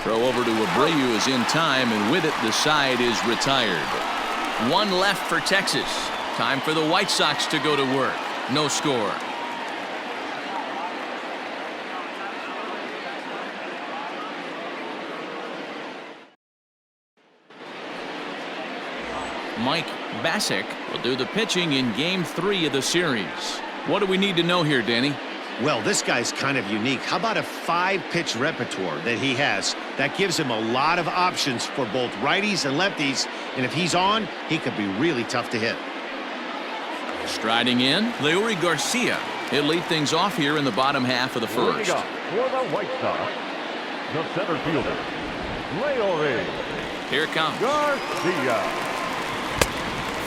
Throw over to Abreu is in time, and with it, the side is retired. One left for Texas. Time for the White Sox to go to work. No score. Mike Bassick will do the pitching in Game 3 of the series. What do we need to know here, Danny? Well, this guy's kind of unique. How about a 5-pitch repertoire that he has that gives him a lot of options for both righties and lefties, and if he's on, he could be really tough to hit. Striding in, Leury Garcia. He'll lead things off here in the bottom half of the first. Up for the White Sox, the center fielder, Leury. Here it comes. Garcia.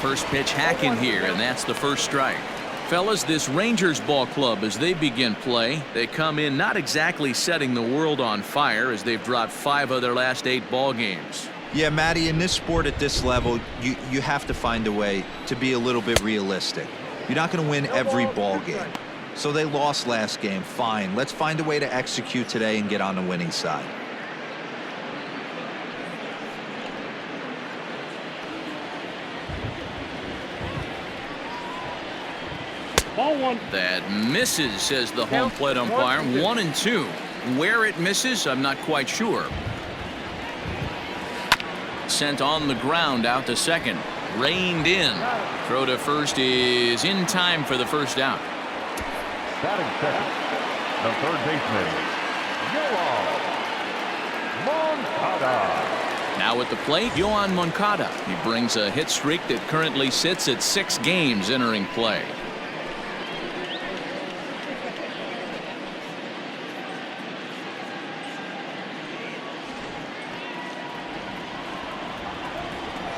First pitch hacking here, and that's the first strike. Fellas, this Rangers ball club, as they begin play, they come in not exactly setting the world on fire, as they've dropped 5 of their last 8 ball games. Yeah, Matty, in this sport at this level, you have to find a way to be a little bit realistic. You're not going to win every ball game. So they lost last game. Fine. Let's find a way to execute today and get on the winning side. Ball one. That misses, says the home plate umpire. 1-2. Where it misses, I'm not quite sure. Sent on the ground out to second. Reined in. Throw to first is in time for the first out. Batting second, the third baseman, Yoan Moncada. Now at the plate, Yoan Moncada. He brings a hit streak that currently sits at 6 games entering play.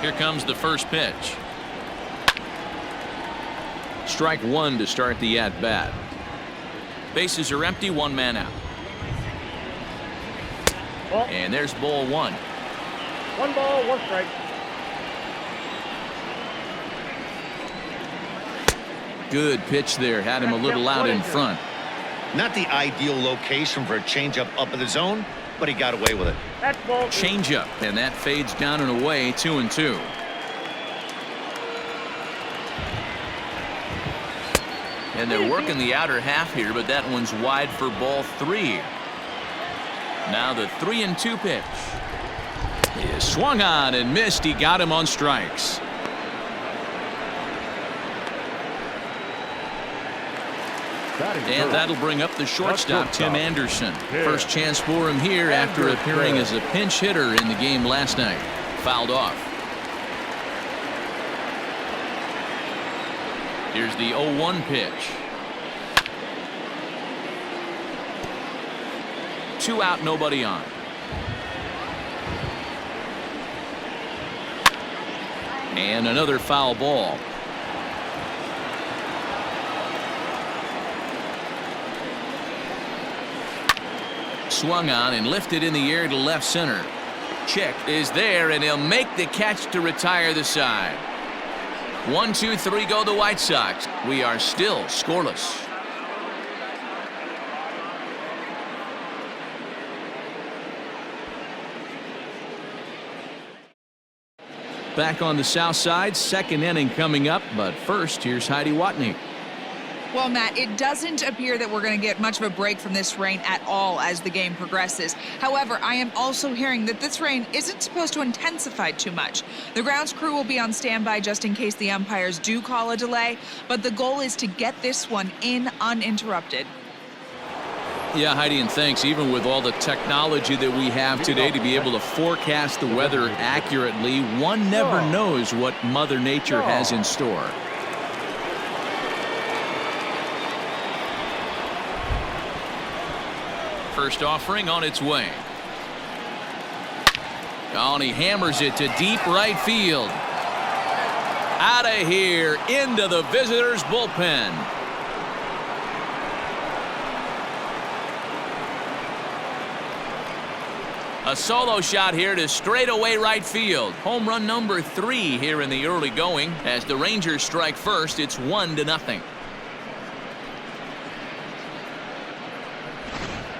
Here comes the first pitch. Strike 1 to start the at-bat. Bases are empty, 1 man out. And there's ball 1. 1 ball, 1 strike. Good pitch there. Had him a little out in front. Not the ideal location for a changeup up in the zone, but he got away with it. Changeup, and that fades down and away. 2-2. And they're working the outer half here, but that one's wide for ball 3. Now the 3-2 pitch. He swung on and missed. He got him on strikes. And that'll bring up the shortstop, Tim Anderson. First chance for him here after appearing as a pinch hitter in the game last night. Fouled off. Here's the 0-1 pitch. 2 out, nobody on. And another foul ball. Swung on and lifted in the air to left center. Check is there, and he'll make the catch to retire the side. 1-2-3 go the White Sox. We are still scoreless. Back on the south side, second inning coming up, but first here's Heidi Watney. Well, Matt, it doesn't appear that we're going to get much of a break from this rain at all as the game progresses. However, I am also hearing that this rain isn't supposed to intensify too much. The grounds crew will be on standby just in case the umpires do call a delay, but the goal is to get this one in uninterrupted. Yeah, Heidi, and thanks. Even with all the technology that we have today to be able to forecast the weather accurately, one never knows what Mother Nature has in store. First offering on its way. Oh, and he hammers it to deep right field. Out of here, into the visitors' bullpen. A solo shot here to straightaway right field. Home run number 3 here in the early going. As the Rangers strike first, it's 1-0.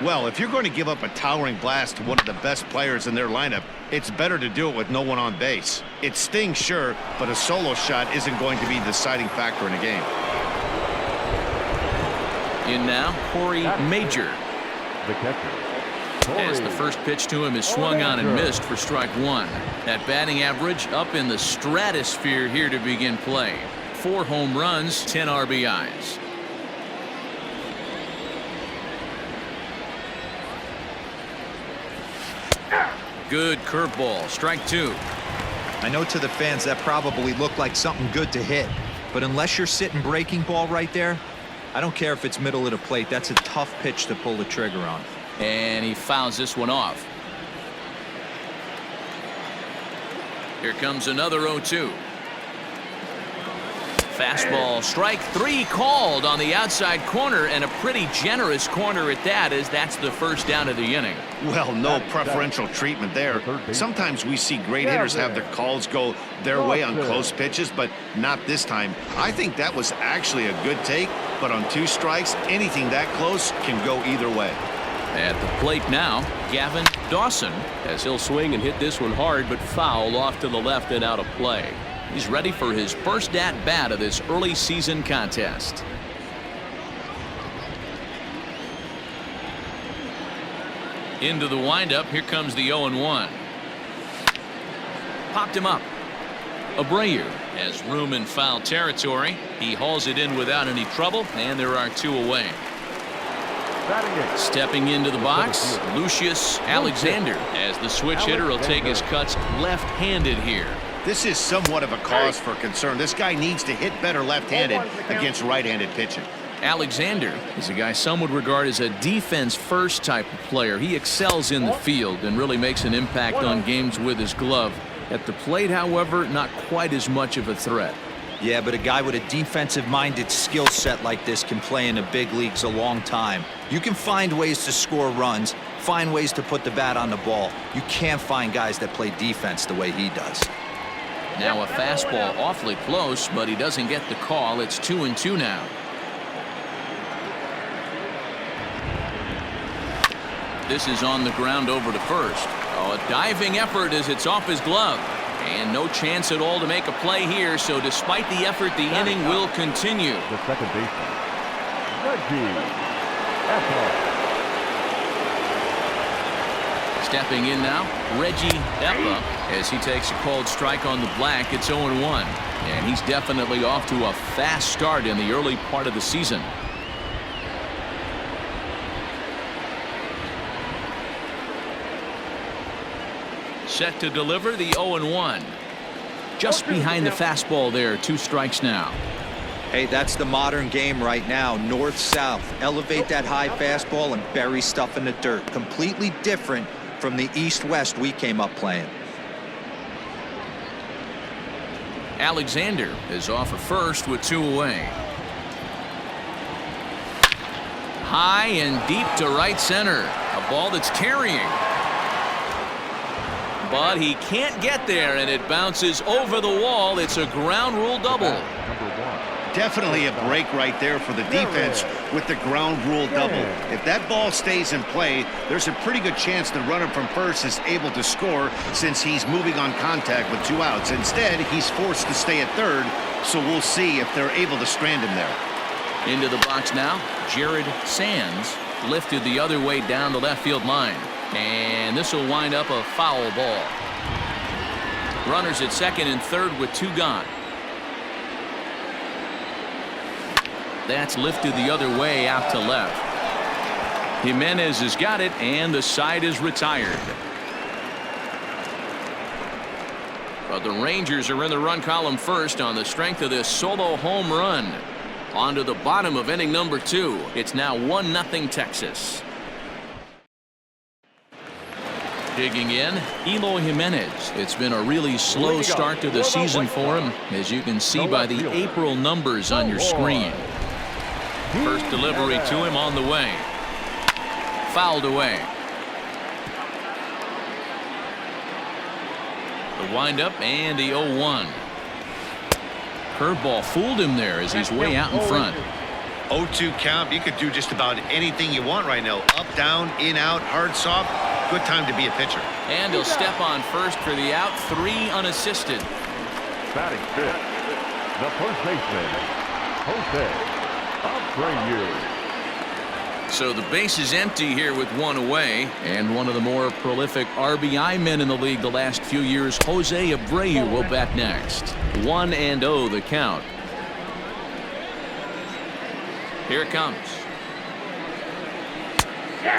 Well, if you're going to give up a towering blast to one of the best players in their lineup, it's better to do it with no one on base. It stings, sure, but a solo shot isn't going to be the deciding factor in a game. In now, Corey Major. The catcher, As the first pitch to him is swung on and missed for strike one. That batting average up in the stratosphere here to begin play. 4 home runs, 10 RBIs. Good curveball, strike 2. I know to the fans that probably looked like something good to hit, but unless you're sitting breaking ball right there, I don't care if it's middle of the plate. That's a tough pitch to pull the trigger on. And he fouls this one off. Here comes another 0-2. Fastball, strike 3 called on the outside corner, and a pretty generous corner at that, as that's the first down of the inning. Well, no preferential treatment there. Sometimes we see great hitters have their calls go their way on close pitches, but not this time. I think that was actually a good take, but on 2 strikes, anything that close can go either way. At the plate now, Gavin Dawson, as he'll swing and hit this one hard, but foul off to the left and out of play. He's ready for his first at-bat of this early season contest. Into the windup, here comes the 0-1. Popped him up. Abreu has room in foul territory. He hauls it in without any trouble, and there are 2 away. Stepping into the box, Lucius Alexander, as the switch hitter will take his cuts left-handed here. This is somewhat of a cause for concern. This guy needs to hit better left-handed against right-handed pitching. Alexander is a guy some would regard as a defense-first type of player. He excels in the field and really makes an impact on games with his glove. At the plate, however, not quite as much of a threat. Yeah, but a guy with a defensive-minded skill set like this can play in the big leagues a long time. You can find ways to score runs, find ways to put the bat on the ball. You can't find guys that play defense the way he does. Now a fastball awfully close, but he doesn't get the call. It's 2-2 now. This is on the ground over to first. Oh, a diving effort as it's off his glove. And no chance at all to make a play here, so despite the effort, the inning will continue. the second baseman, Reggie Eppa. Stepping in now, Reggie Eppa, as he takes a called strike on the black. It's 0-1, and he's definitely off to a fast start in the early part of the season. Set to deliver the 0-1. Just behind the fastball there, 2 strikes now. Hey, that's the modern game right now. North-south. Elevate that high fastball and bury stuff in the dirt. Completely different from the east-west we came up playing. Alexander is off at first with 2 away. High and deep to right center. A ball that's carrying. But he can't get there, and it bounces over the wall. It's a ground rule double. Definitely a break right there for the defense with the ground rule double. If that ball stays in play, there's a pretty good chance the runner from first is able to score since he's moving on contact with 2 outs. Instead, he's forced to stay at third, so we'll see if they're able to strand him there. Into the box now, Jared Sands lifted the other way down the left field line. And this will wind up a foul ball. Runners at second and third with 2 gone. That's lifted the other way out to left. Jimenez has got it, and the side is retired. But the Rangers are in the run column first on the strength of this solo home run. On to the bottom of inning number 2. It's now 1-0 Texas. Digging in, Eloy Jimenez. It's been a really slow start to the season for him, as you can see by the April numbers on your screen. First delivery to him on the way. Fouled away. The windup and the 0-1. Curveball fooled him there as he's way out in front. 0-2 count. You could do just about anything you want right now. Up, down, in, out, hard, soft. Good time to be a pitcher. And he'll step on first for the out, 3 unassisted. Batting fifth, the first baseman, Jose Abreu. So the base is empty here with 1 away, and one of the more prolific RBI men in the league the last few years, Jose Abreu, will bat next. 1-0 the count. Here it comes.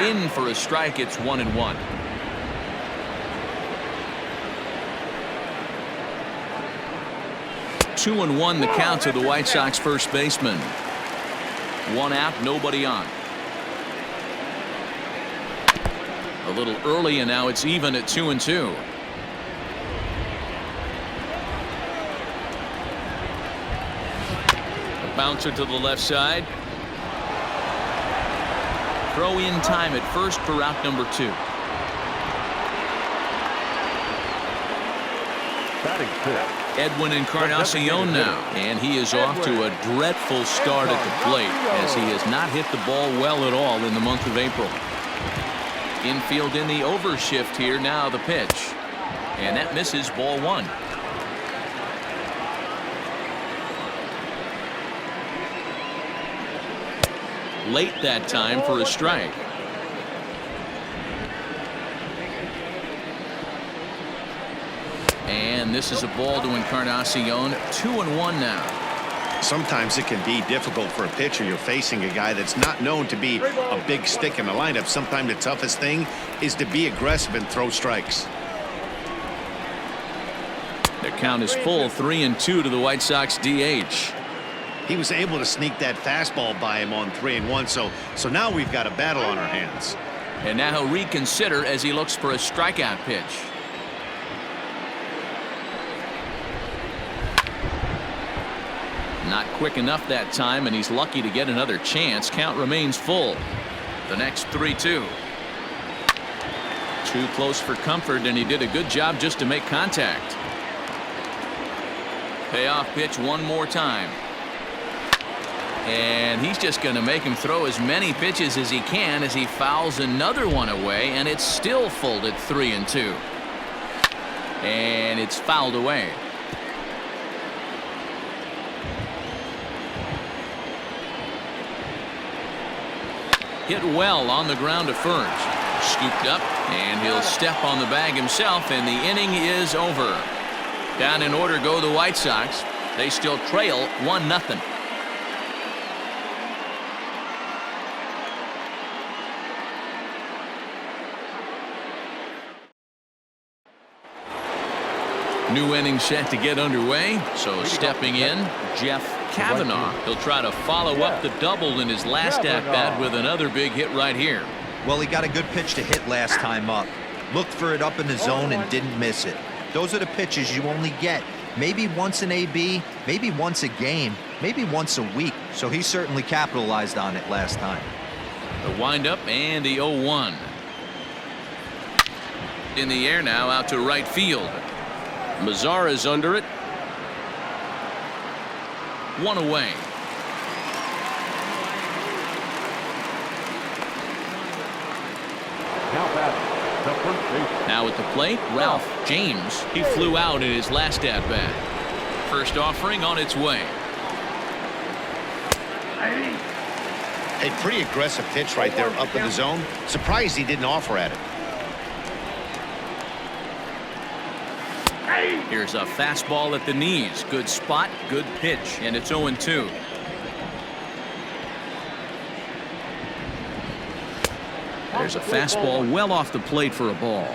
In for a strike. It's 1-1. Two and 1 the count to the White Sox first baseman. 1 out, nobody on. A little early, and now it's even at 2-2. A bouncer to the left side. Throw in time at first for out number 2. Batting fifth, Edwin Encarnacion now, and he is off to a dreadful start at the plate as he has not hit the ball well at all in the month of April. Infield in the overshift here. Now the pitch, and that misses, ball 1. Late that time for a strike. And this is a ball to Encarnacion. 2-1 now. Sometimes it can be difficult for a pitcher. You're facing a guy that's not known to be a big stick in the lineup. Sometimes the toughest thing is to be aggressive and throw strikes. The count is full. 3-2 to the White Sox DH. He was able to sneak that fastball by him on 3-1. So now we've got a battle on our hands. And now he'll reconsider as he looks for a strikeout pitch. Not quick enough that time, and he's lucky to get another chance. Count remains full. The next 3-2. Too close for comfort, and he did a good job just to make contact. Payoff pitch one more time. And he's just going to make him throw as many pitches as he can as he fouls another one away, and it's still full at 3-2. And it's fouled away. Hit well on the ground to first. Scooped up, and he'll step on the bag himself, and the inning is over. Down in order go the White Sox. They still trail 1-0. New inning set to get underway. So stepping in, Jeff Kavanaugh. He'll try to follow up the double in his last at-bat with another big hit right here. Well, he got a good pitch to hit last time up. Looked for it up in the zone and didn't miss it. Those are the pitches you only get maybe once an AB, maybe once a game, maybe once a week. So he certainly capitalized on it last time. The windup and the 0-1. In the air now, out to right field. Mazzara's under it. 1 away. Now at the plate, Ralph James. He flew out in his last at-bat. First offering on its way. A pretty aggressive pitch right there up in the zone. Surprised he didn't offer at it. Here's a fastball at the knees. Good spot, good pitch, and it's 0-2. There's a fastball well off the plate for a ball.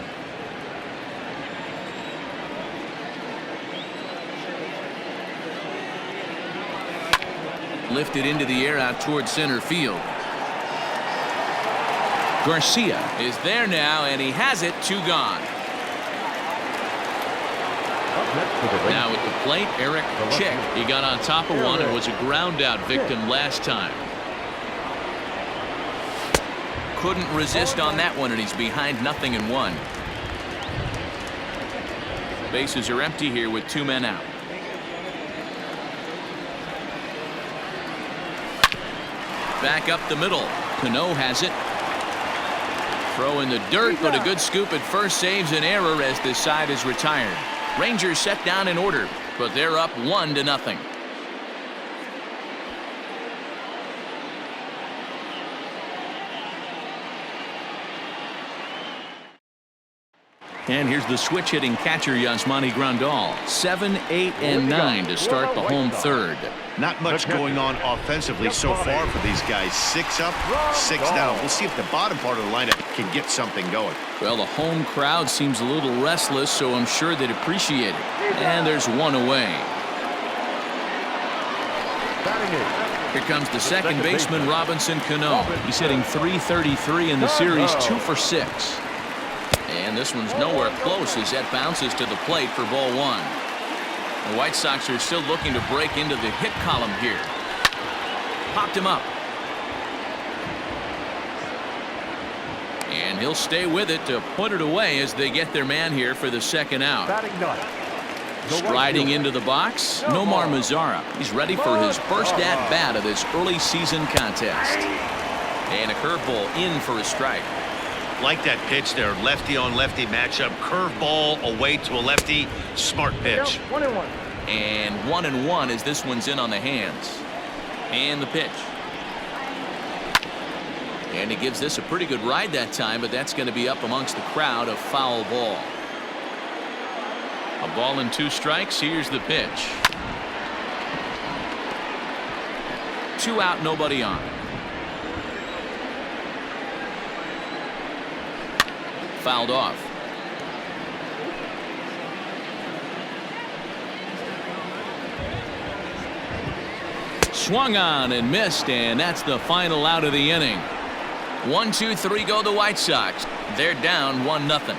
Lifted into the air out towards center field. Garcia is there now, and he has it. 2 gone. Now at the plate, Eric Chick. He got on top of one and was a ground out victim last time. Couldn't resist on that one, and he's behind 0-1. Bases are empty here with 2 men out. back up the middle. Cano has it. Throw in the dirt, but a good scoop at first saves an error as this side is retired. Rangers set down in order, but they're up 1-0. And here's the switch-hitting catcher, Yasmani Grandal. 7, 8, and 9 to start the home third. Not much going on offensively so far for these guys. 6 up, 6 down. We'll see if the bottom part of the lineup can get something going. Well, the home crowd seems a little restless, so I'm sure they'd appreciate it. And there's one away. Here comes the second baseman, Robinson Cano. He's hitting .333 in the series, 2 for 6. And this one's nowhere close as that bounces to the plate for ball 1. The White Sox are still looking to break into the hit column here. Popped him up. And he'll stay with it to put it away as they get their man here for the second out. Striding into the box, Nomar Mazara. He's ready for his first at-bat of this early season contest. And a curveball in for a strike. Like that pitch there, lefty on lefty matchup, curveball away to a lefty, smart pitch. 1-1. And 1-1 as this one's in on the hands. And the pitch. And he gives this a pretty good ride that time, but that's going to be up amongst the crowd, a foul ball. A ball and 2 strikes. Here's the pitch. 2 out, nobody on. Fouled off. Swung on and missed, and that's the final out of the inning. 1, 2, 3 go the White Sox. They're down 1-0.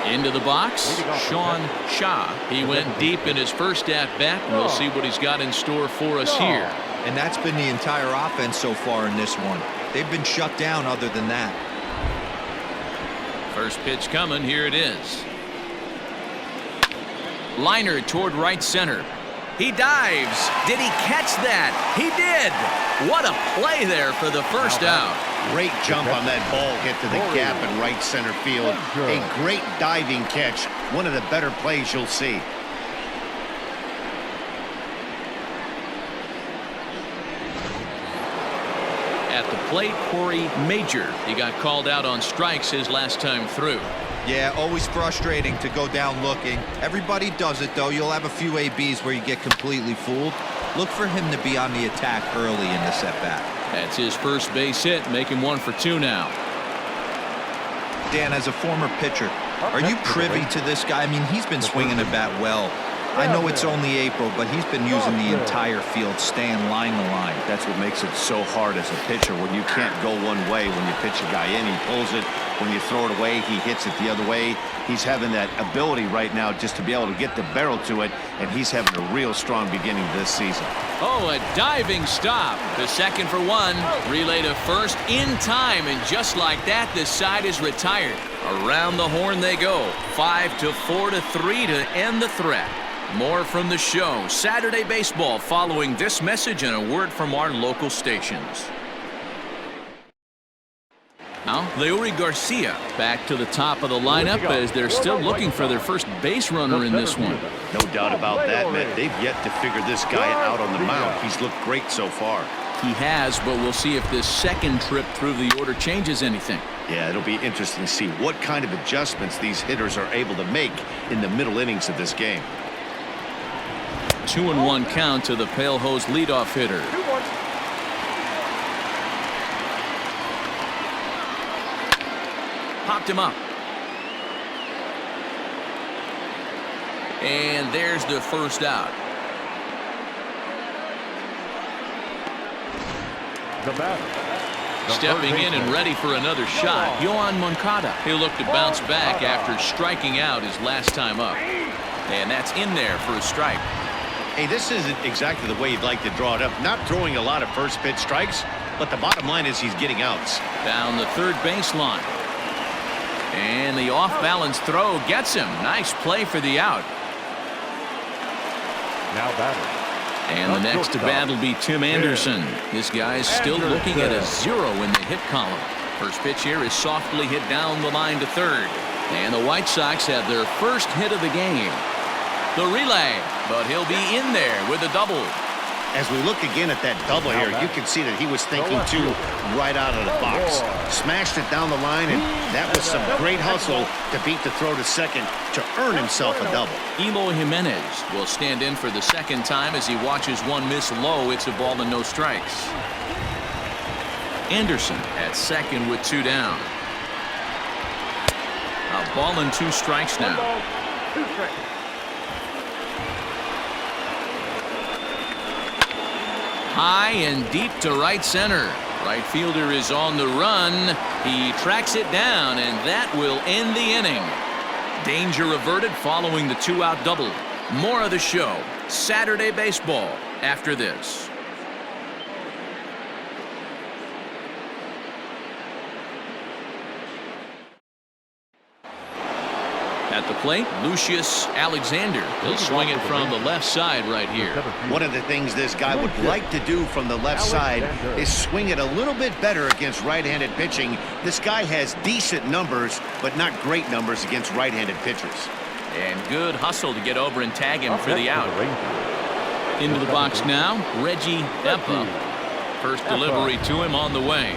Into the box, Sean Shaw. He went deep in his first at-bat. We'll see what he's got in store for us here. And that's been the entire offense so far in this one. They've been shut down other than that. First pitch coming. Here it is. Liner toward right center. He dives. Did he catch that? He did. What a play there for the first out. Great jump on that ball, hit to the gap in right center field. A great diving catch. One of the better plays you'll see. At the plate, Corey Major. He got called out on strikes his last time through. Yeah, always frustrating to go down looking. Everybody does it, though. You'll have a few ABs where you get completely fooled. Look for him to be on the attack early in this at-bat. That's his first base hit, making 1 for 2 now. Dan, as a former pitcher, are you privy to this guy? I mean, he's been swinging the bat well. I know it's only April, but he's been using the entire field, staying line to line. That's what makes it so hard as a pitcher when you can't go one way. When you pitch a guy in, he pulls it. When you throw it away, he hits it the other way. He's having that ability right now just to be able to get the barrel to it, and he's having a real strong beginning this season. Oh, a diving stop. The second for 1. Relay to first in time, and just like that, this side is retired. Around the horn they go. 5-4 to 3 to end the threat. More from the show. Saturday Baseball following this message and a word from our local stations. Now, Leury Garcia back to the top of the lineup as they're still looking for their first base runner in this one. No doubt about that, Matt. They've yet to figure this guy out on the mound. He's looked great so far. He has, but we'll see if this second trip through the order changes anything. Yeah, it'll be interesting to see what kind of adjustments these hitters are able to make in the middle innings of this game. 2-1 count to the Pale Hose leadoff hitter. Popped him up. And there's the first out. Stepping in and ready for another shot, Yohan Moncada. He'll look to bounce back after striking out his last time up. And that's in there for a strike. Hey, this isn't exactly the way you'd like to draw it up. Not throwing a lot of first pitch strikes, but the bottom line is he's getting outs. Down the third baseline. And the off-balance throw gets him. Nice play for the out. Now batting. And the next to bat will be Tim Anderson. This guy's still looking at a 0 in the hit column. First pitch here is softly hit down the line to third. And the White Sox have their first hit of the game. The relay, but he'll be in there with a double. As we look again at that double here, you can see that he was thinking too right out of the box. Smashed it down the line, and that was some great hustle to beat the throw to second to earn himself a double. Eloy Jimenez will stand in for the second time as he watches one miss low. It's a ball and no strikes. Anderson at second with 2 down. A ball and 2 strikes now. High and deep to right center. Right fielder is on the run. He tracks it down, and that will end the inning. Danger averted following the 2-out double. More of the show, Saturday Baseball, after this. At the plate, Lucius Alexander. He'll swing it from the left side right here. One of the things this guy would like to do from the left side is swing it a little bit better against right-handed pitching. This guy has decent numbers, but not great numbers against right-handed pitchers. And good hustle to get over and tag him for the out. Into the box now, Reggie Eppa. First delivery to him on the way.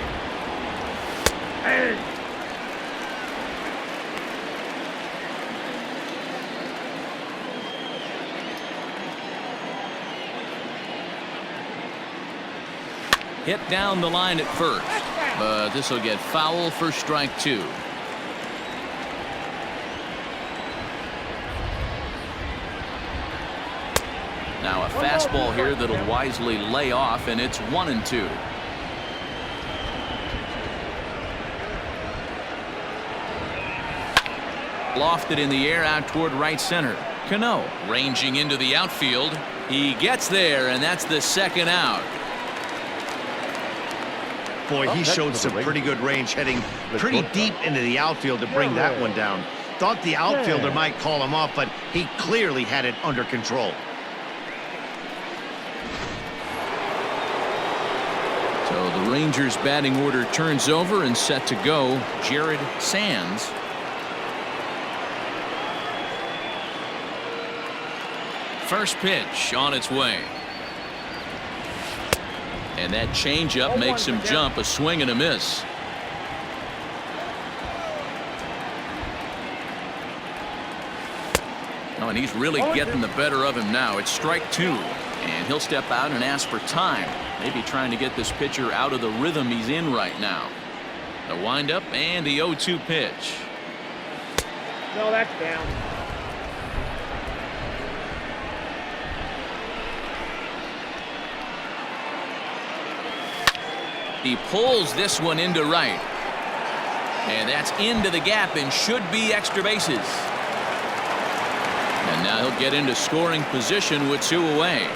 Hit down the line at first, but this will get foul for strike 2. Now a fastball here that'll wisely lay off, and it's 1-2. Lofted in the air out toward right center. Cano ranging into the outfield. He gets there, and that's the second out. Boy, he showed some pretty good range heading pretty deep into the outfield to bring that one down. Thought the outfielder might call him off, but he clearly had it under control. So the Rangers batting order turns over and set to go. Jared Sands. First pitch on its way. And that changeup makes him jump. A swing and a miss. Oh, and he's really getting the better of him now. It's strike 2. And he'll step out and ask for time. Maybe trying to get this pitcher out of the rhythm he's in right now. The windup and the 0-2 pitch. No, that's down. He pulls this one into right. And that's into the gap and should be extra bases. And now he'll get into scoring position with 2 away.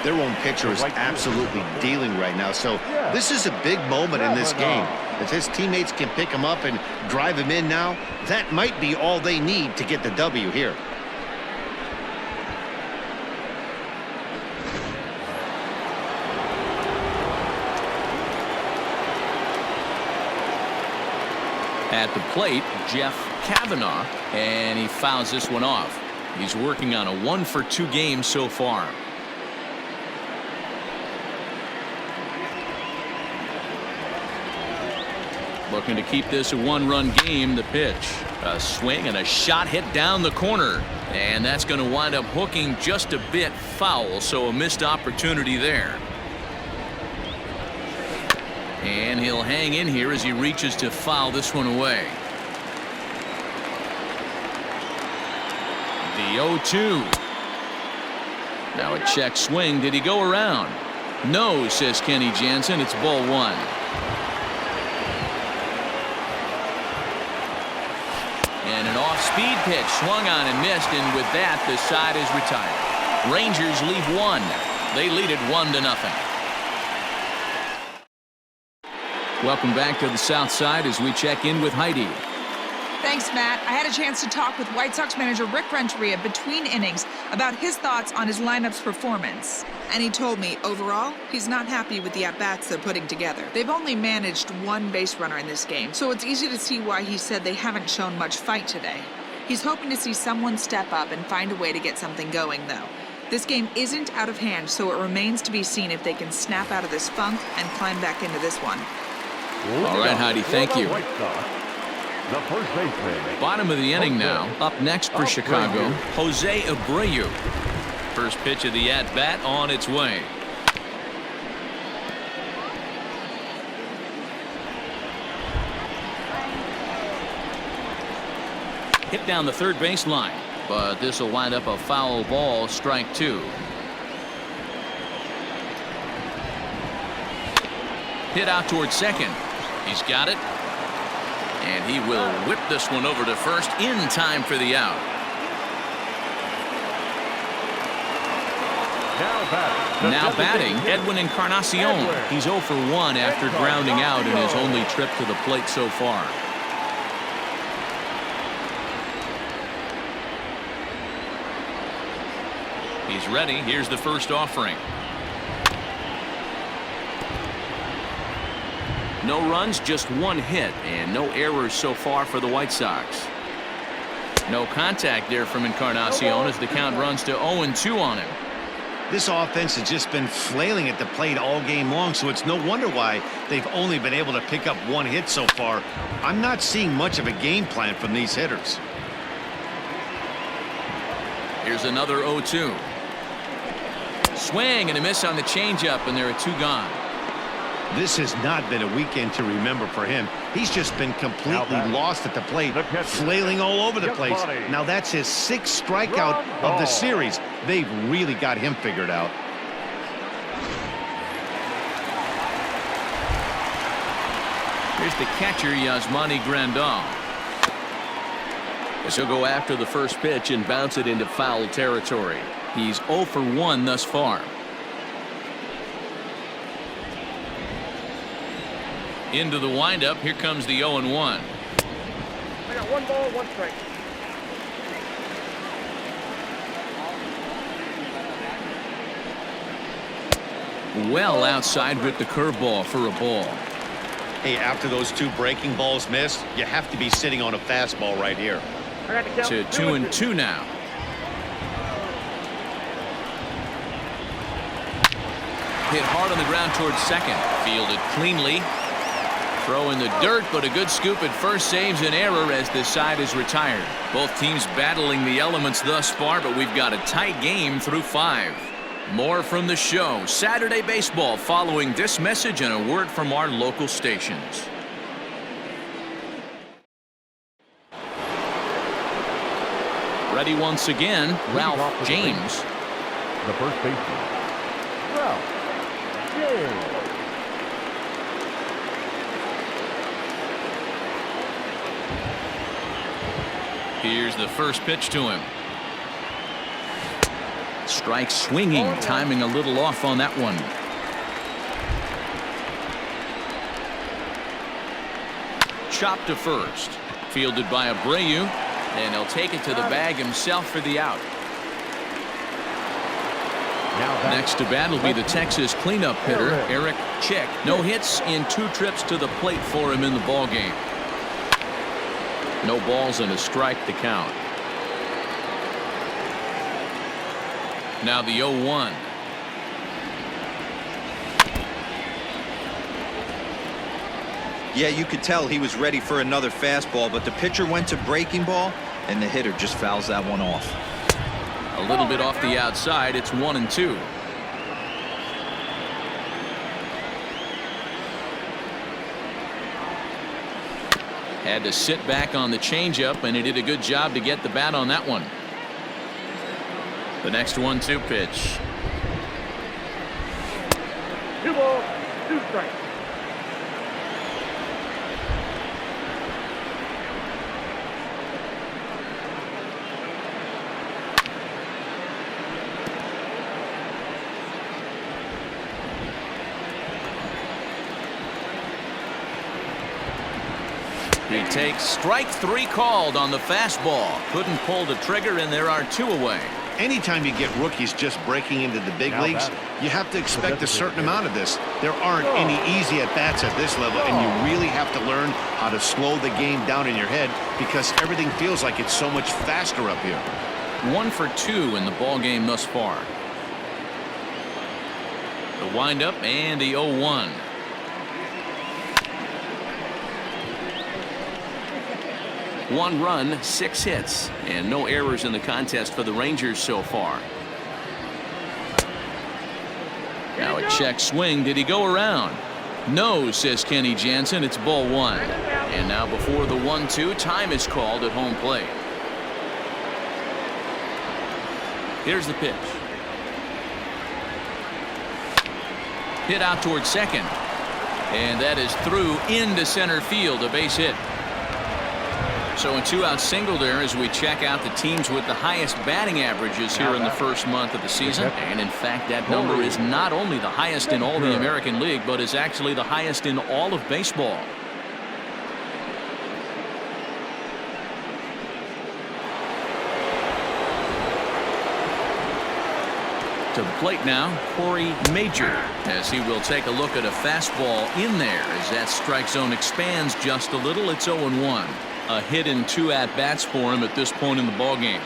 Their own pitcher is absolutely dealing right now, so this is a big moment in this game. If his teammates can pick him up and drive him in now, that might be all they need to get the W here. At the plate, Jeff Kavanaugh, and he fouls this one off. He's working on a 1-for-2 game so far. Looking to keep this a 1-run game. The pitch, a swing and a shot hit down the corner, and that's going to wind up hooking just a bit foul, so a missed opportunity there. And he'll hang in here as he reaches to foul this one away. The 0-2. Now a check swing. Did he go around? No, says Kenny Jansen. It's ball 1. And an off-speed pitch swung on and missed, and with that the side is retired. Rangers leave 1. They lead it 1-0. Welcome back to the South Side as we check in with Heidi. Thanks, Matt. I had a chance to talk with White Sox manager Rick Renteria between innings about his thoughts on his lineup's performance. And he told me, overall, he's not happy with the at-bats they're putting together. They've only managed one base runner in this game, so it's easy to see why he said they haven't shown much fight today. He's hoping to see someone step up and find a way to get something going, though. This game isn't out of hand, so it remains to be seen if they can snap out of this funk and climb back into this one. All right, Heidi, thank you. The first baseman. Bottom of the inning now. Up next for Chicago, Jose Abreu. First pitch of the at-bat on its way. Hit down the third baseline, but this will wind up a foul ball, strike two. Hit out towards second. He's got it. And he will whip this one over to first in time for the out. Now batting, Edwin Encarnacion. He's 0 for 1 after grounding out in his only trip to the plate so far. He's ready. Here's the first offering. No runs, just one hit, and no errors so far for the White Sox. No contact there from Encarnacion as the count runs to 0-2 on him. This offense has just been flailing at the plate all game long, so it's no wonder why they've only been able to pick up one hit so far. I'm not seeing much of a game plan from these hitters. Here's another 0-2. Swing and a miss on the changeup, and there are two gone. This has not been a weekend to remember for him. He's just been completely lost at the plate, flailing all over the place. Now that's his 6th strikeout of the series. They've really got him figured out. Here's the catcher, Yasmani Grandal. This will go after the first pitch and bounce it into foul territory. He's 0 for 1 thus far. Into the windup. Here comes the 0-1. I got 1 ball, 1 strike. Well outside with the curveball for a ball. Hey, after those 2 breaking balls missed, you have to be sitting on a fastball right here. I got the count. To 2-2 now. Hit hard on the ground towards second. Fielded cleanly. Throw in the dirt, but a good scoop at first saves an error as this side is retired. Both teams battling the elements thus far, but we've got a tight game through 5. More from the show. Saturday baseball following this message and a word from our local stations. Ready once again, Ralph James. The first baseman, Ralph James. Here's the first pitch to him. Strike swinging, timing a little off on that one. Chopped to first. Fielded by Abreu, and he'll take it to the bag himself for the out. Next to bat will be the Texas cleanup hitter, Eric Chick. No hits in 2 trips to the plate for him in the ballgame. No balls and a strike to count. Now the 0-1. Yeah, you could tell he was ready for another fastball, but the pitcher went to breaking ball, and the hitter just fouls that one off. A little bit off the outside. It's 1-2. Had to sit back on the changeup, and he did a good job to get the bat on that one. The next 1-2 pitch. 2 balls, 2 strikes. He takes strike 3 called on the fastball. Couldn't pull the trigger, and there are 2 away. Anytime you get rookies just breaking into the big Now leagues, batting. you have to expect a certain amount of this. There aren't any easy at-bats at this level, and you really have to learn how to slow the game down in your head because everything feels like it's so much faster up here. 1 for 2 in the ball game thus far. The windup and the 0-1. One run, 6 hits, and no errors in the contest for the Rangers so far. Now a check swing. Did he go around? No, says Kenny Jansen. It's ball 1. And now before the 1-2, time is called at home plate. Here's the pitch. Hit out towards second. And that is through into center field, a base hit. So a 2-out single there as we check out the teams with the highest batting averages here in the first month of the season. And in fact, that number is not only the highest in all the American League, but is actually the highest in all of baseball. To the plate now, Corey Major, as he will take a look at a fastball in there as that strike zone expands just a little. It's 0-1. A hit in 2 at-bats for him at this point in the ball game.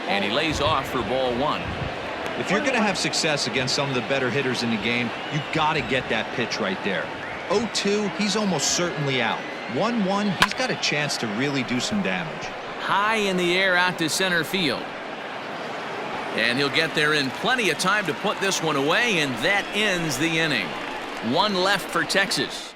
And he lays off for ball 1. If you're going to have success against some of the better hitters in the game, you got to get that pitch right there. 0-2, he's almost certainly out. 1-1, he's got a chance to really do some damage. High in the air out to center field. And he'll get there in plenty of time to put this one away, and that ends the inning. 1 left for Texas.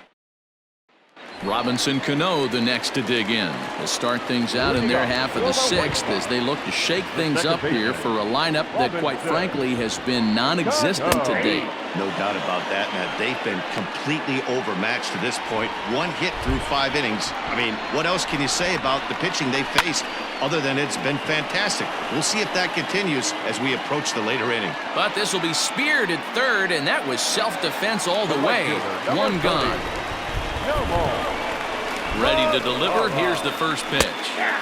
Robinson Cano the next to dig in. They'll start things out in their half of the 6th as they look to shake things up here for a lineup that quite frankly has been non-existent to date. No doubt about that, Matt. They've been completely overmatched to this point. 1 hit through 5 innings. I mean, what else can you say about the pitching they faced other than it's been fantastic? We'll see if that continues as we approach the later inning. But this will be speared at third, and that was self-defense all the way. 1 gone. Ready to deliver. Here's the first pitch.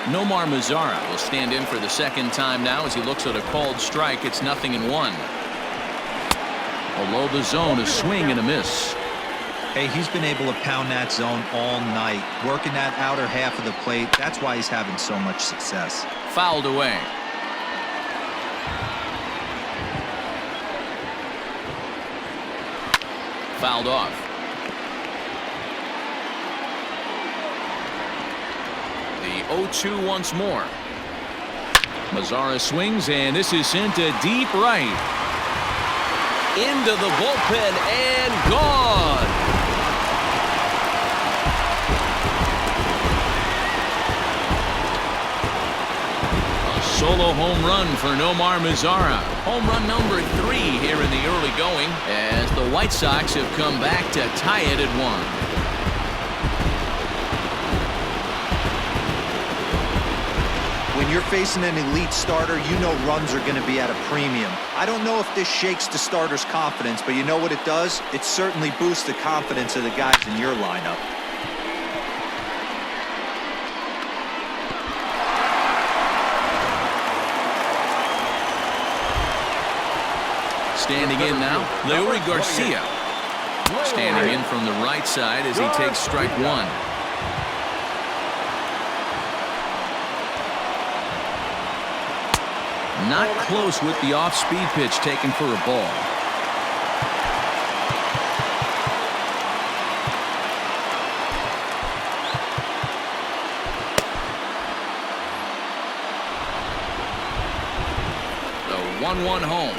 Nomar Mazara will stand in for the second time now as he looks at a called strike. It's 0-1. Below the zone, a swing and a miss. Hey, he's been able to pound that zone all night, working that outer half of the plate. That's why he's having so much success. Fouled away. Fouled off. The 0-2 once more. Mazara swings, and this is sent to deep right. Into the bullpen and gone. A solo home run for Nomar Mazara. Home run number 3 here in the early going as the White Sox have come back to tie it at 1. When you're facing an elite starter, you know runs are going to be at a premium. I don't know if this shakes the starter's confidence, but you know what it does? It certainly boosts the confidence of the guys in your lineup. Standing in now, Leury Garcia. Standing in from the right side as he takes strike 1. Not close with the off-speed pitch taken for a ball. The 1-1 home.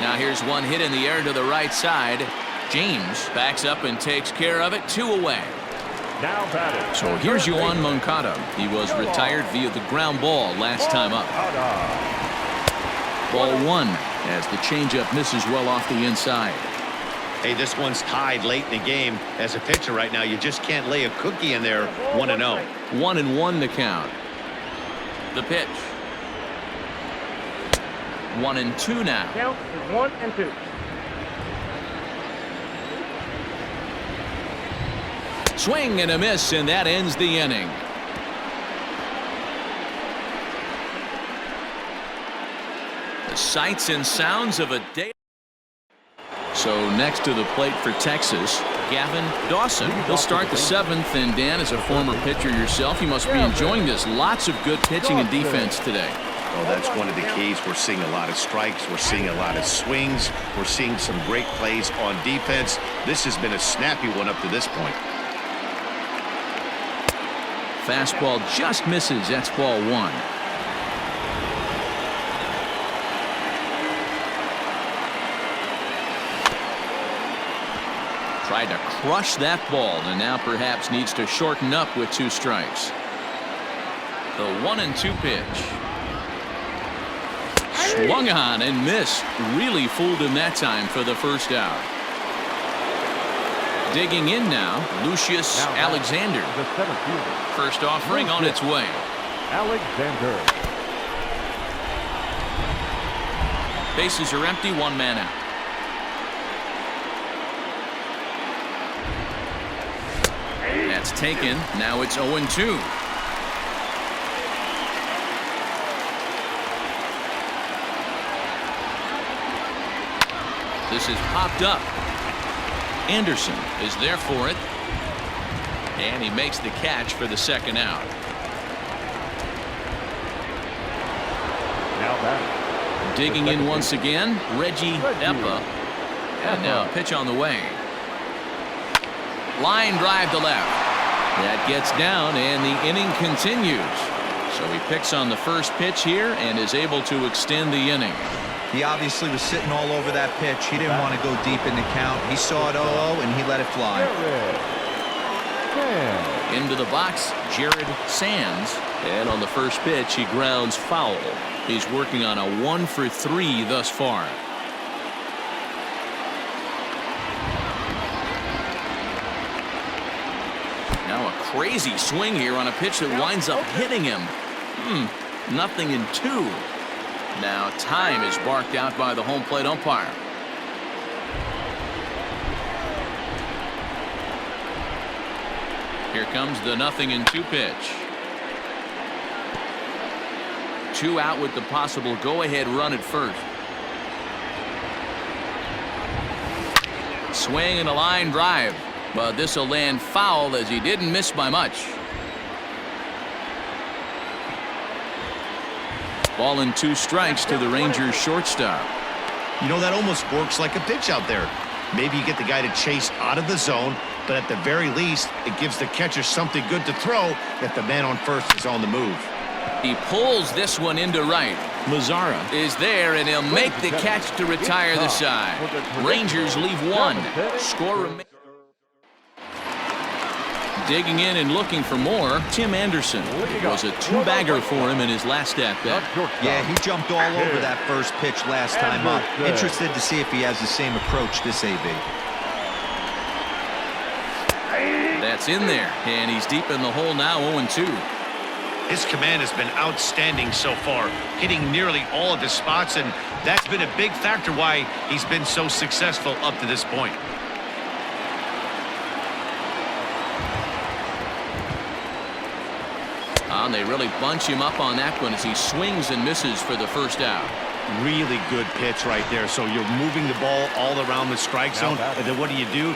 Now here's one hit in the air to the right side. James backs up and takes care of it. 2 away. Now batting. So here's Yoan Moncada. He was retired via the ground ball last time up. Ball 1 as the changeup misses well off the inside. Hey, this one's tied late in the game. As a pitcher right now, you just can't lay a cookie in there. 1-0. 1-1 to count. The pitch. 1-2 now. Count is 1-2. Swing and a miss, and that ends the inning. The sights and sounds of a day. So next to the plate for Texas, Gavin Dawson. He'll start the 7th, and Dan, as a former pitcher yourself, you must be enjoying this. Lots of good pitching and defense today. Oh, that's one of the keys. We're seeing a lot of strikes. We're seeing a lot of swings. We're seeing some great plays on defense. This has been a snappy one up to this point. Fastball just misses. That's ball 1. Tried to crush that ball, and now perhaps needs to shorten up with 2 strikes. The 1-2 pitch. Swung on and missed. Really fooled him that time for the first out. Digging in now, Lucius Alexander. The center fielder. First offering on its way. Alexander. Bases are empty, 1 man out. That's taken. Now it's 0-2. This is popped up. Anderson is there for it. And he makes the catch for the 2nd out. Now batting. Digging in once again, Reggie Eppa. And now pitch on the way. Line drive to left. That gets down, and the inning continues. So he picks on the first pitch here and is able to extend the inning. He obviously was sitting all over that pitch. He didn't want to go deep in the count. He saw it 0-0, and he let it fly. Into the box, Jared Sands. And on the first pitch, he grounds foul. He's working on a 1-for-3 thus far. Now a crazy swing here on a pitch that winds up hitting him. Nothing in 2. Now time is barked out by the home plate umpire. Here comes the 0-2 pitch. 2 out with the possible go-ahead run at first. Swing and a line drive, but this will land foul as he didn't miss by much. Ball and 2 strikes to the Rangers shortstop. You know, that almost works like a pitch out there. Maybe you get the guy to chase out of the zone, but at the very least, it gives the catcher something good to throw if the man on first is on the move. He pulls this one into right. Mazzara is there, and he'll make the catch to retire the side. Rangers leave 1. Score remains. Digging in and looking for more, Tim Anderson. It was a 2-bagger for him in his last at-bat. Yeah, he jumped all over that first pitch last time up. Interested to see if he has the same approach this AB. That's in there, and he's deep in the hole now, 0-2. His command has been outstanding so far, hitting nearly all of his spots, and that's been a big factor why he's been so successful up to this point. And they really bunch him up on that one as he swings and misses for the first out. Really good pitch right there. So you're moving the ball all around the strike zone, and then what do? You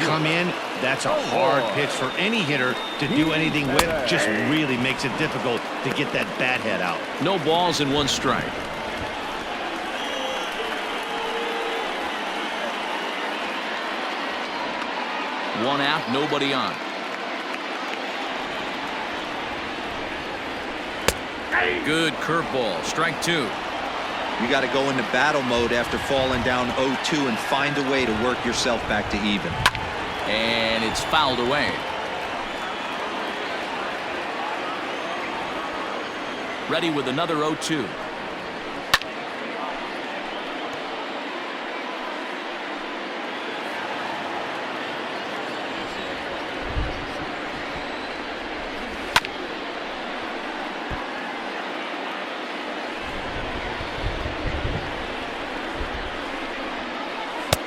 come in. That's a hard pitch for any hitter to do anything with. Just really makes it difficult to get that bat head out. No balls and 1 strike. One out, nobody on. Good curveball, strike 2. You got to go into battle mode after falling down 0-2 and find a way to work yourself back to even. And it's fouled away. Ready with another 0-2.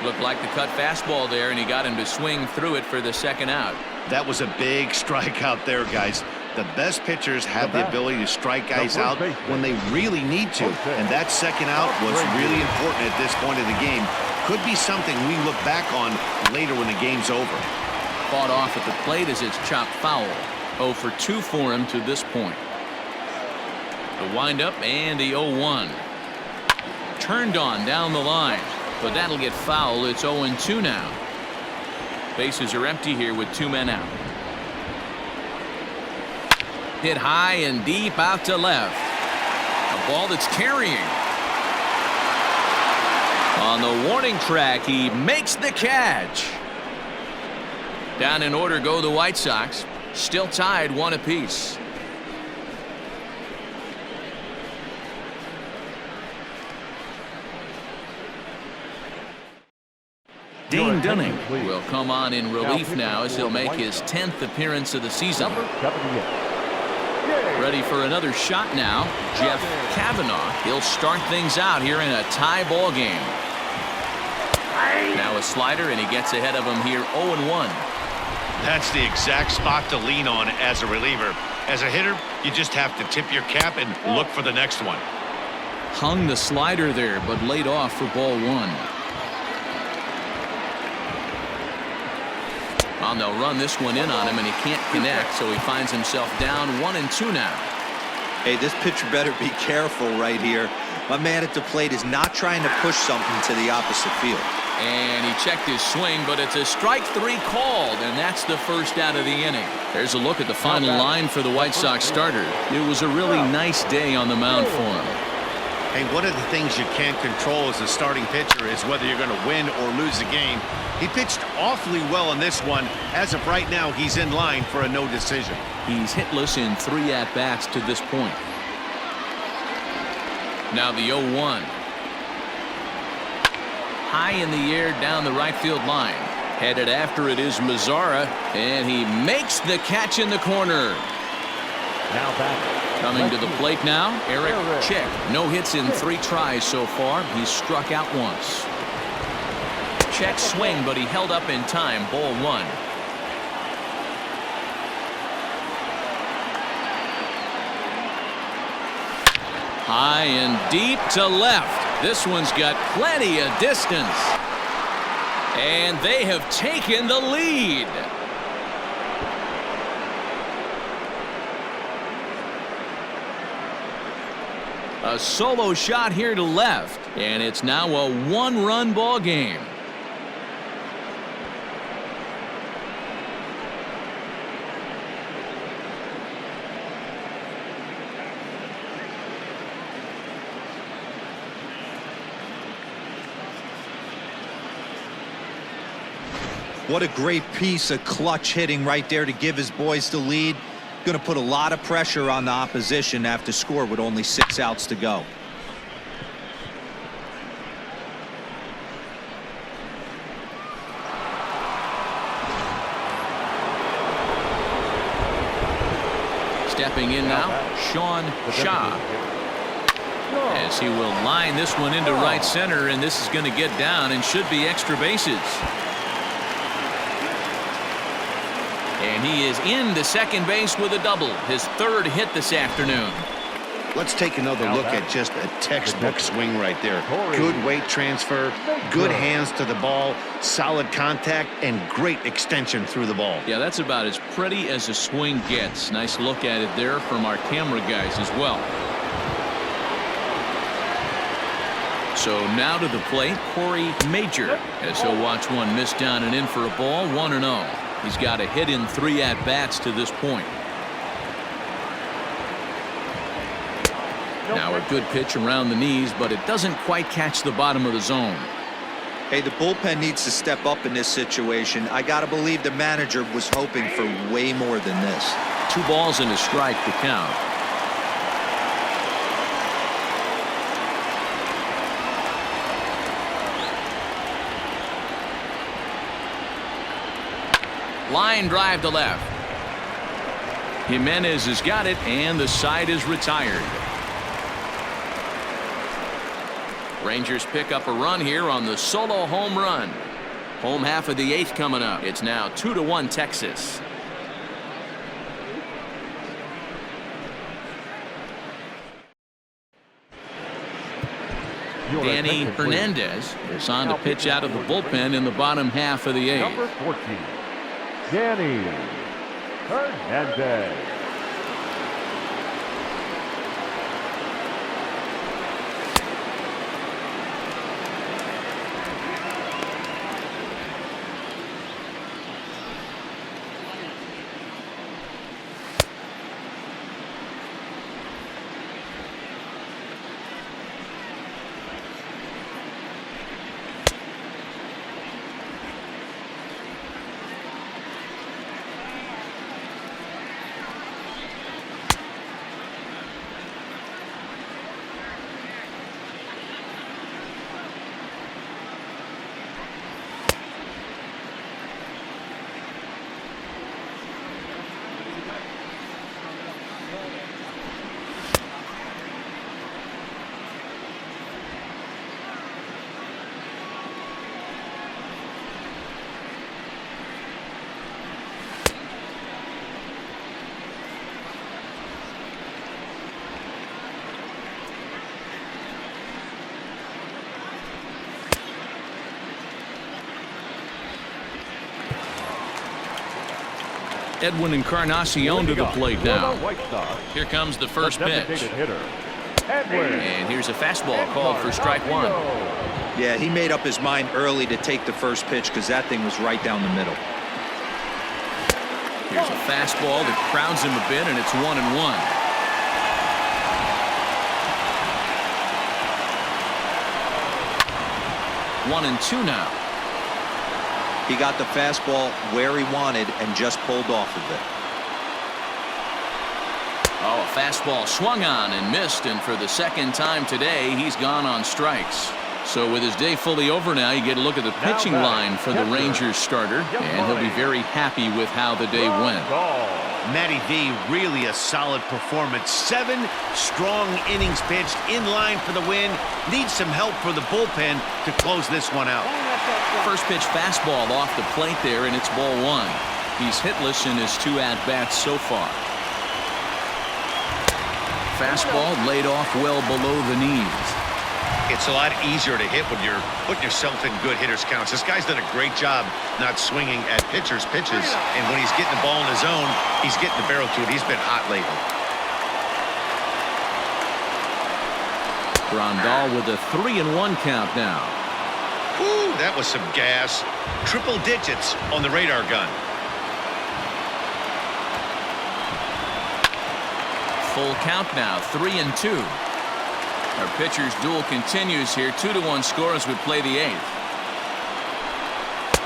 Looked like the cut fastball there, and he got him to swing through it for the 2nd out. That was a big strikeout there, guys. The best pitchers have the ability to strike guys out when they really need to, and that second out was really important at this point of the game. Could be something we look back on later when the game's over. Fought off at the plate as it's chopped foul. 0 for 2 for him to this point. The windup and the 0-1. Turned on down the line, but that'll get foul. It's 0-2 now. Bases are empty here with 2 men out. Hit high and deep out to left. A ball that's carrying. On the warning track, he makes the catch. Down in order go the White Sox. Still tied 1 apiece. Dane Dunning will come on in relief now as he'll make his 10th appearance of the season. Ready for another shot now. Jeff Kavanaugh. He'll start things out here in a tie ball game. Now a slider, and he gets ahead of him here 0-1. That's the exact spot to lean on as a reliever. As a hitter, you just have to tip your cap and look for the next one. Hung the slider there, but laid off for ball 1. Well, they'll run this one in on him, and he can't connect, so he finds himself down 1-2 now. Hey, this pitcher better be careful right here. My man at the plate is not trying to push something to the opposite field. And he checked his swing, but it's a strike 3 called, and that's the first out of the inning. There's a look at the final line for the White Sox starter. It was a really nice day on the mound for him. Hey, one of the things you can't control as a starting pitcher is whether you're going to win or lose a game. He pitched awfully well in this one. As of right now, he's in line for a no decision. He's hitless in 3 at-bats to this point. Now the 0-1. High in the air down the right field line. Headed after it is Mazzara, and he makes the catch in the corner. Now back. Coming to the plate now, Eric Check. No hits in 3 tries so far. He's struck out once. Check swing, but he held up in time. Ball 1. High and deep to left. This one's got plenty of distance. And they have taken the lead. A solo shot here to left, and it's now a 1-run ball game. What a great piece of clutch hitting right there to give his boys the lead. Going to put a lot of pressure on the opposition after score with only 6 outs to go. Stepping in now, Sean Shaw. As he will line this one into right center, and this is going to get down and should be extra bases. And he is into second base with a double, his 3rd hit this afternoon. Let's take another look at just a textbook swing right there. Good weight transfer, good hands to the ball, solid contact, and great extension through the ball. Yeah, that's about as pretty as a swing gets. Nice look at it there from our camera guys as well. So now to the plate, Corey Major, as he'll watch one miss down and in for a ball, 1-0. He's got a hit in 3 at-bats to this point. Now a good pitch around the knees, but it doesn't quite catch the bottom of the zone. Hey, the bullpen needs to step up in this situation. I got to believe the manager was hoping for way more than this. 2 balls and a strike to count. Line drive to left. Jimenez has got it, and the side is retired. Rangers pick up a run here on the solo home run. Home half of the 8th coming up. It's now 2-1 Texas. Your Danny attention, please. Hernandez is on to pitch out of the bullpen in the bottom half of the eighth. Number 14, Danny Hernandez. Edwin Encarnacion to the plate now. Here comes the first pitch. And here's a fastball called for strike one. Yeah, he made up his mind early to take the first pitch because that thing was right down the middle. Here's a fastball that crowds him a bit, and it's 1-1. One and two now. He got the fastball where he wanted and just pulled off of it. Oh, a fastball swung on and missed, and for the second time today, he's gone on strikes. So with his day fully over now, you get a look at the pitching line for the Rangers starter, and he'll be very happy with how the day went. Matty V, really a solid performance. 7 strong innings pitched, in line for the win. Needs some help for the bullpen to close this one out. First pitch fastball off the plate there, and it's ball one. He's hitless in his 2 at-bats so far. Fastball laid off well below the knees. It's a lot easier to hit when you're putting yourself in good hitters counts. This guy's done a great job not swinging at pitchers' pitches, and when he's getting the ball in his zone, he's getting the barrel to it. He's been hot lately. Grandal with a 3-1 count now. Ooh, that was some gas. Triple digits on the radar gun. Full count now, 3-2. Our pitcher's duel continues here. 2-1 score as we play the 8th.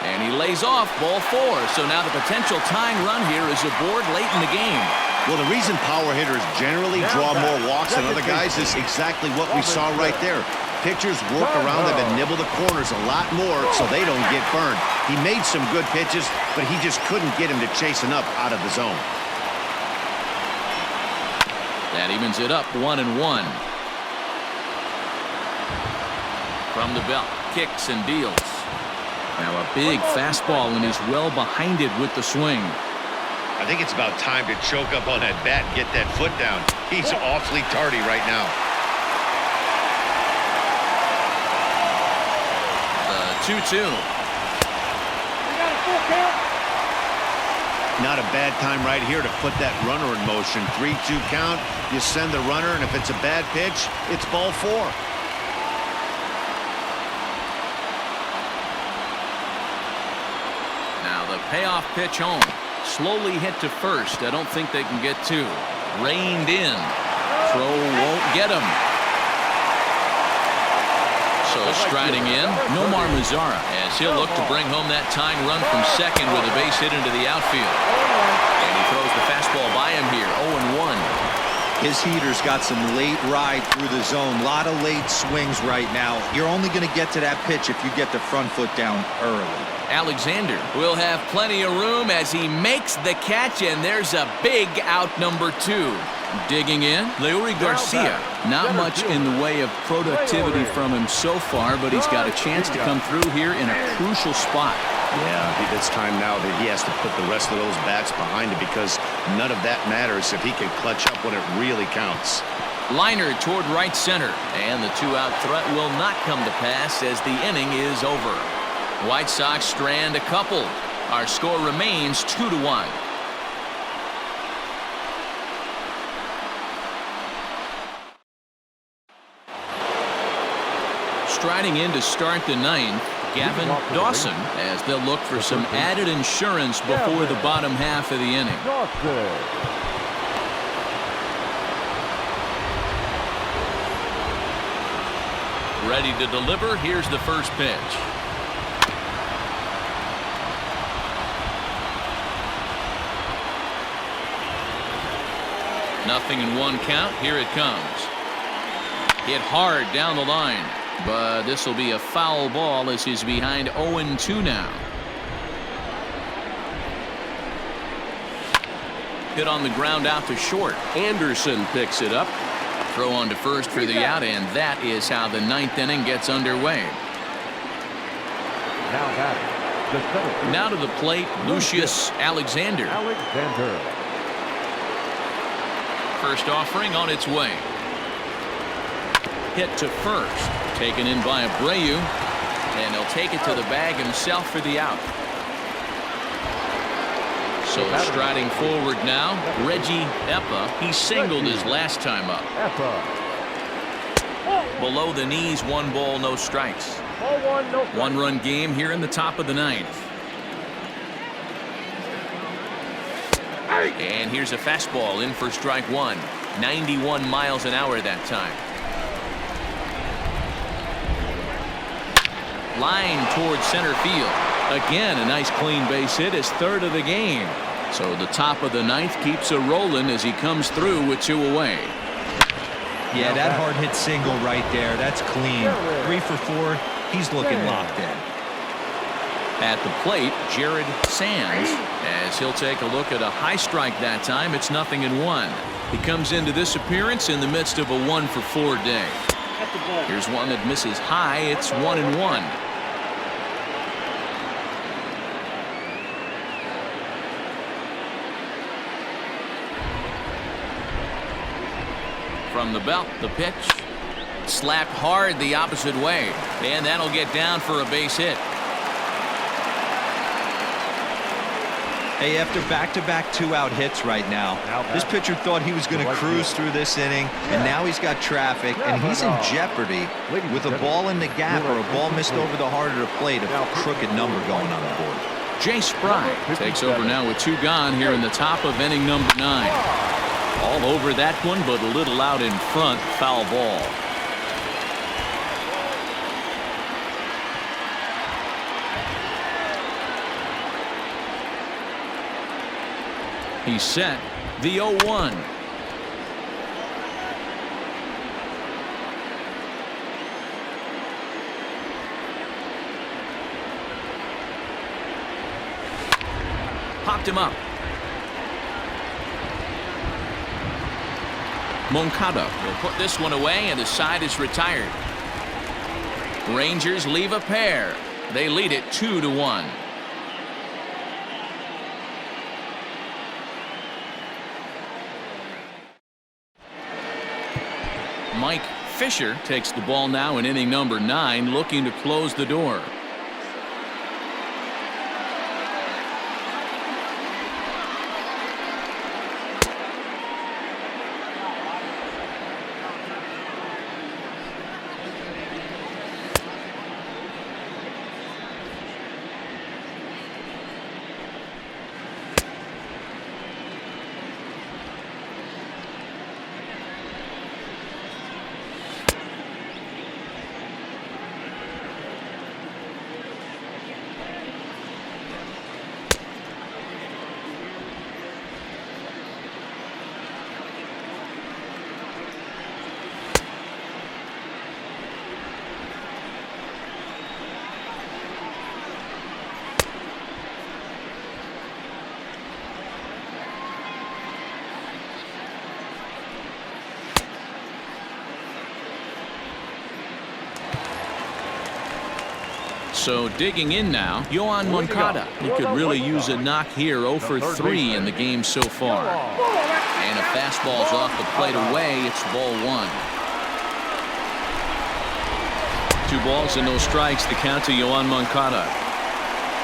And he lays off ball 4. So now the potential tying run here is aboard late in the game. Well, the reason power hitters generally draw more walks than other guys is exactly what we saw right there. Pitchers work around them and nibble the corners a lot more so they don't get burned. He made some good pitches, but he just couldn't get him to chasing up out of the zone. That evens it up, 1-1. From the belt, kicks and deals. Now a big fastball, and he's well behind it with the swing. I think it's about time to choke up on that bat and get that foot down. He's awfully tardy right now. The 2-2. Not a bad time right here to put that runner in motion. 3-2 count. You send the runner, and if it's a bad pitch, it's ball 4. Now the payoff pitch home. Slowly hit to first. I don't think they can get 2. Reined in. Throw won't get him. So striding in, Nomar Mazara, as he'll look to bring home that tying run from second with a base hit into the outfield. And he throws the fastball by him here, 0-1. His heater's got some late ride through the zone. A lot of late swings right now. You're only going to get to that pitch if you get the front foot down early. Alexander will have plenty of room as he makes the catch, and there's a big out number 2. Digging in, Leury Garcia. Not much in the way of productivity from him so far, but he's got a chance to come through here in a crucial spot. Yeah, it's time now that he has to put the rest of those bats behind him because none of that matters if he can clutch up when it really counts. Liner toward right center, and the two-out threat will not come to pass as the inning is over. White Sox strand a couple. Our score remains 2-1. Striding in to start the ninth, Gavin Dawson, as they'll look for some added insurance before the bottom half of the inning. Ready to deliver. Here's the first pitch. Nothing in one count. Here it comes. Hit hard down the line, but this will be a foul ball as he's behind 0-2 now. Hit on the ground out to short. Anderson picks it up. Throw on to first for the out, and that is how the ninth inning gets underway. Now to the plate, Lucius Alexander. First offering on its way. Hit to first. Taken in by Abreu, and he'll take it to the bag himself for the out. So striding forward now, Reggie Eppa. He singled his last time up. Below the knees, 1 ball, no strikes. 1-run game here in the top of the ninth. And here's a fastball in for strike 1. 91 miles an hour that time. Line towards center field. Again, a nice clean base hit, his third of the game. So the top of the ninth keeps a rolling as he comes through with 2 away. Yeah, that hard hit single right there. That's clean. 3 for 4. He's looking locked in. At the plate, Jared Sands, as he'll take a look at a high strike that time. It's 0-1. He comes into this appearance in the midst of a 1 for 4 day. Here's one that misses high. It's 1-1. From the belt, the pitch. Slapped hard the opposite way, and that'll get down for a base hit. Hey, after back-to-back 2-out hits right now, this pitcher thought he was going to cruise through this inning, and now he's got traffic, and he's in jeopardy with a ball in the gap or a ball missed over the heart of the plate, a crooked number going on the board. Jay Spry takes over now with 2 gone here in the top of inning number 9. All over that one, but a little out in front. Foul ball. He's set. The 0-1. Popped him up. Moncada will put this one away, and the side is retired. Rangers leave a pair. They lead it 2-1. Mike Fisher takes the ball now in inning number 9, looking to close the door. So digging in now, Yoan Moncada. He could really use a knock here. 0 for 3 in the game so far. And a fastball's off the plate away. It's ball 1. 2 balls and no strikes. The count to Yoan Moncada.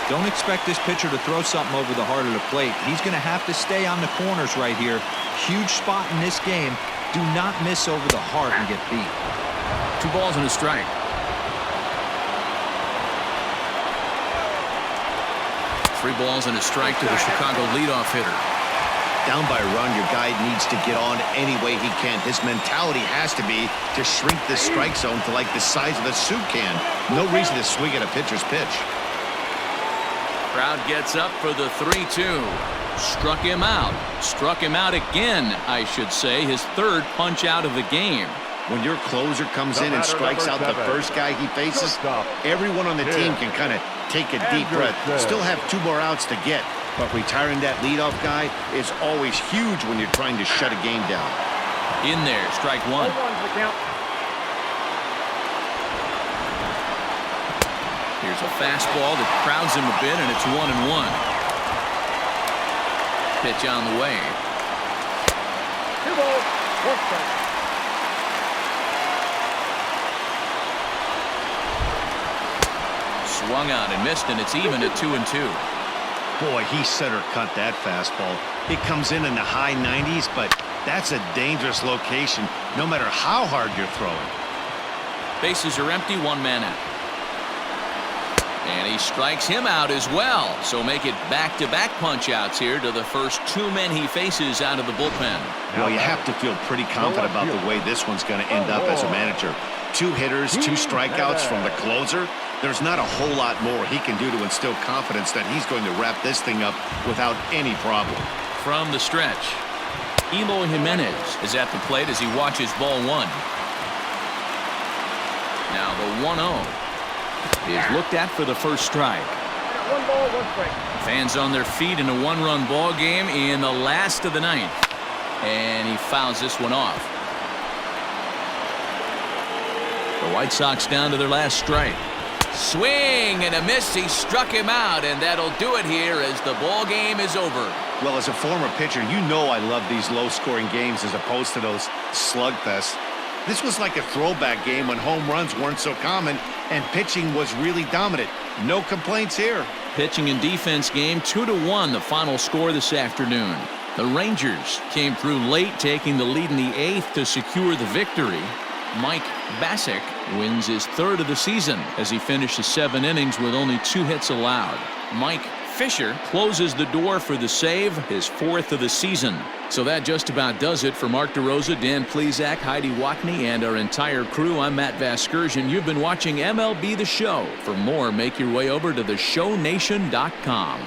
Don't expect this pitcher to throw something over the heart of the plate. He's going to have to stay on the corners right here. Huge spot in this game. Do not miss over the heart and get beat. 2 balls and a strike. 3 balls and a strike to the Chicago leadoff hitter. Down by a run, your guy needs to get on any way he can. His mentality has to be to shrink the strike zone to like the size of a soup can. No reason to swing at a pitcher's pitch. Crowd gets up for the 3-2. Struck him out. Struck him out again, I should say. His 3rd punch out of the game. When your closer comes in and strikes out the first guy he faces, everyone on the team can kind of take a deep breath. Still have 2 more outs to get, but retiring that leadoff guy is always huge when you're trying to shut a game down. In there, strike 1. Here's a fastball that crowds him a bit, and it's 1-1. Pitch on the way. 2 balls, 1 strike. Swung on and missed, and it's even at 2-2. Boy, he center cut that fastball. It comes in the high 90s, but that's a dangerous location no matter how hard you're throwing. Bases are empty, 1 man out. And he strikes him out as well. So make it back-to-back punch-outs here to the first 2 men he faces out of the bullpen. Well, you have to feel pretty confident about the way this one's going to end up as a manager. 2 hitters, 2 strikeouts from the closer. There's not a whole lot more he can do to instill confidence that he's going to wrap this thing up without any problem. From the stretch, Eloy Jimenez is at the plate as he watches ball 1. Now the 1-0 is looked at for the first strike. 1 ball, 1 strike. Fans on their feet in a 1-run ball game in the last of the 9th. And he fouls this one off. The White Sox down to their last strike. Swing and a miss. He struck him out, and that'll do it here as the ball game is over. Well, as a former pitcher, you know I love these low-scoring games as opposed to those slugfests. This was like a throwback game when home runs weren't so common and pitching was really dominant. No complaints here. Pitching and defense game 2-1, the final score this afternoon. The Rangers came through late, taking the lead in the 8th to secure the victory. Mike Bassick wins his 3rd of the season as he finishes 7 innings with only 2 hits allowed. Mike Fisher closes the door for the save, his 4th of the season. So that just about does it for Mark DeRosa, Dan Plesac, Heidi Watney, and our entire crew. I'm Matt Vasgersian. You've been watching MLB The Show. For more, make your way over to theshownation.com.